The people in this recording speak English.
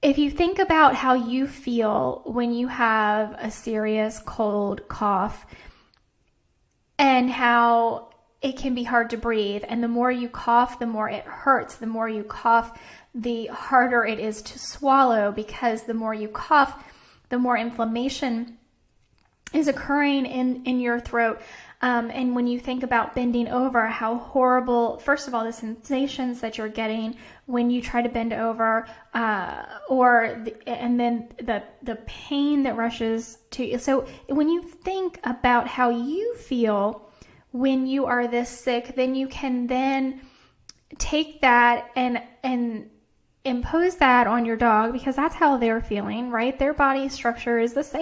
if you think about how you feel when you have a serious cold cough and how it can be hard to breathe, and the more you cough, the more it hurts. The more you cough, the harder it is to swallow, because the more you cough, the more inflammation is occurring in your throat. And when you think about bending over, how horrible, first of all, the sensations that you're getting when you try to bend over, and then the pain that rushes to you. So when you think about how you feel when you are this sick, then you can then take that and impose that on your dog, because that's how they're feeling, right? Their body structure is the same.